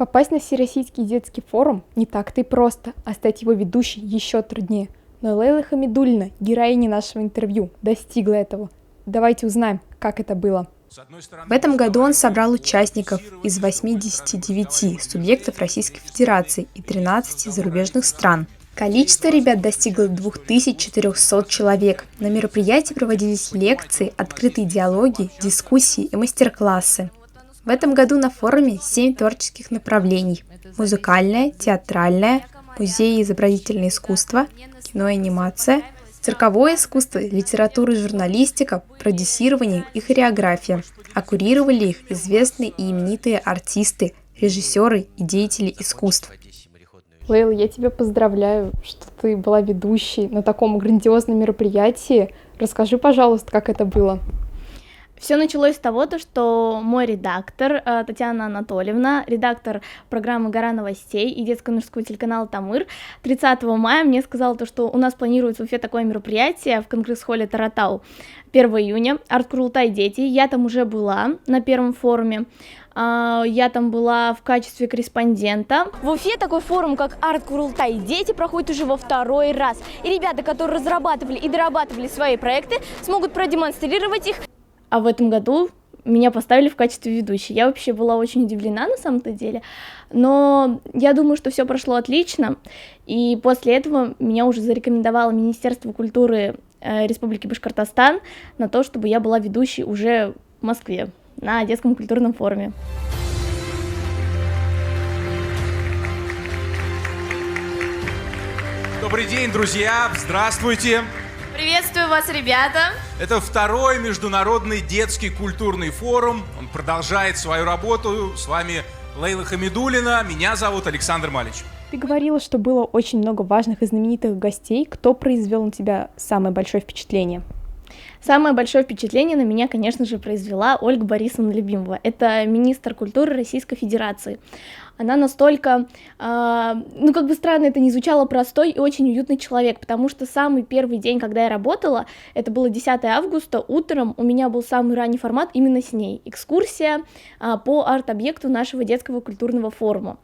Попасть на Всероссийский детский форум не так-то и просто, а стать его ведущей еще труднее. Но Лейла Хамидуллина, героиня нашего интервью, достигла этого. Давайте узнаем, как это было. В этом году он собрал участников из 89 субъектов Российской Федерации и 13 зарубежных стран. Количество ребят достигло 2400 человек. На мероприятии проводились лекции, открытые диалоги, дискуссии и мастер-классы. В этом году на форуме 7 творческих направлений: музыкальное, театральное, музей изобразительного искусства, кино и анимация, цирковое искусство, литература и журналистика, продюсирование и хореография. А курировали их известные и именитые артисты, режиссеры и деятели искусств. Лейла, я тебя поздравляю, что ты была ведущей на таком грандиозном мероприятии. Расскажи, пожалуйста, как это было. Все началось с того, что мой редактор Татьяна Анатольевна, редактор программы «Гора новостей» и детского мужского телеканала «Тамыр», 30 мая мне сказала, что у нас планируется в Уфе такое мероприятие в конгресс-холле Таратау 1 июня, арт-курултай «Дети». Я там уже была на первом форуме. Я там была в качестве корреспондента. В Уфе такой форум, как арт-курултай «Дети», проходит уже во второй раз. И ребята, которые разрабатывали и дорабатывали свои проекты, смогут продемонстрировать их. А в этом году меня поставили в качестве ведущей. Я вообще была очень удивлена на самом-то деле, но я думаю, что все прошло отлично, и после этого меня уже зарекомендовало Министерство культуры Республики Башкортостан на то, чтобы я была ведущей уже в Москве на детском культурном форуме. Добрый день, друзья! Здравствуйте! Приветствую вас, ребята! Это второй международный детский культурный форум. Он продолжает свою работу. С вами Лейла Хамидуллина. Меня зовут Александр Малич. Ты говорила, что было очень много важных и знаменитых гостей. Кто произвел на тебя самое большое впечатление? Самое большое впечатление на меня, конечно же, произвела Ольга Борисовна Любимова. Это министр культуры Российской Федерации. Она настолько, как бы странно это ни звучало, простой и очень уютный человек, потому что самый первый день, когда я работала, это было 10 августа, утром у меня был самый ранний формат именно с ней. Экскурсия по арт-объекту нашего детского культурного форума.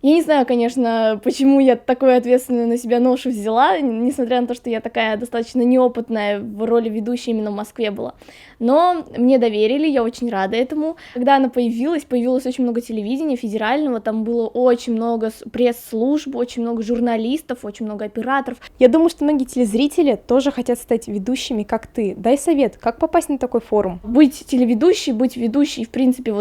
Я не знаю, конечно, почему я такую ответственную на себя ношу взяла, несмотря на то, что я такая достаточно неопытная в роли ведущей именно в Москве была. Но мне доверили, я очень рада этому. Когда она появилось очень много телевидения федерального, там было очень много пресс-служб, очень много журналистов, очень много операторов. Я думаю, что многие телезрители тоже хотят стать ведущими, как ты. Дай совет, как попасть на такой форум? Быть телеведущей, быть ведущей, в принципе,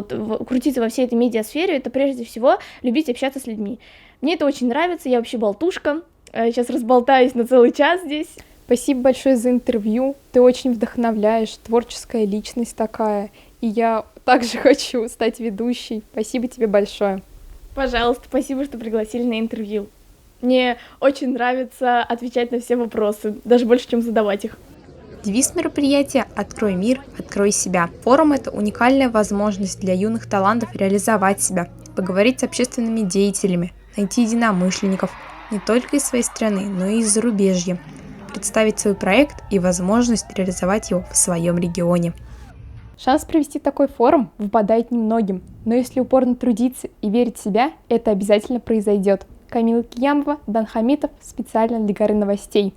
крутиться во всей этой медиасфере, это прежде всего любить общаться с людьми. Мне это очень нравится, я вообще болтушка, сейчас разболтаюсь на целый час здесь. Спасибо большое за интервью, ты очень вдохновляешь, творческая личность такая, и я также хочу стать ведущей. Спасибо тебе большое. Пожалуйста, спасибо, что пригласили на интервью. Мне очень нравится отвечать на все вопросы, даже больше, чем задавать их. Девиз мероприятия «Открой мир, открой себя». Форум – это уникальная возможность для юных талантов реализовать себя, поговорить с общественными деятелями, найти единомышленников не только из своей страны, но и из зарубежья, представить свой проект и возможность реализовать его в своем регионе. Шанс провести такой форум выпадает немногим, но если упорно трудиться и верить в себя, это обязательно произойдет. Камила Киямова, Дан Хамитов, специально для Горы новостей.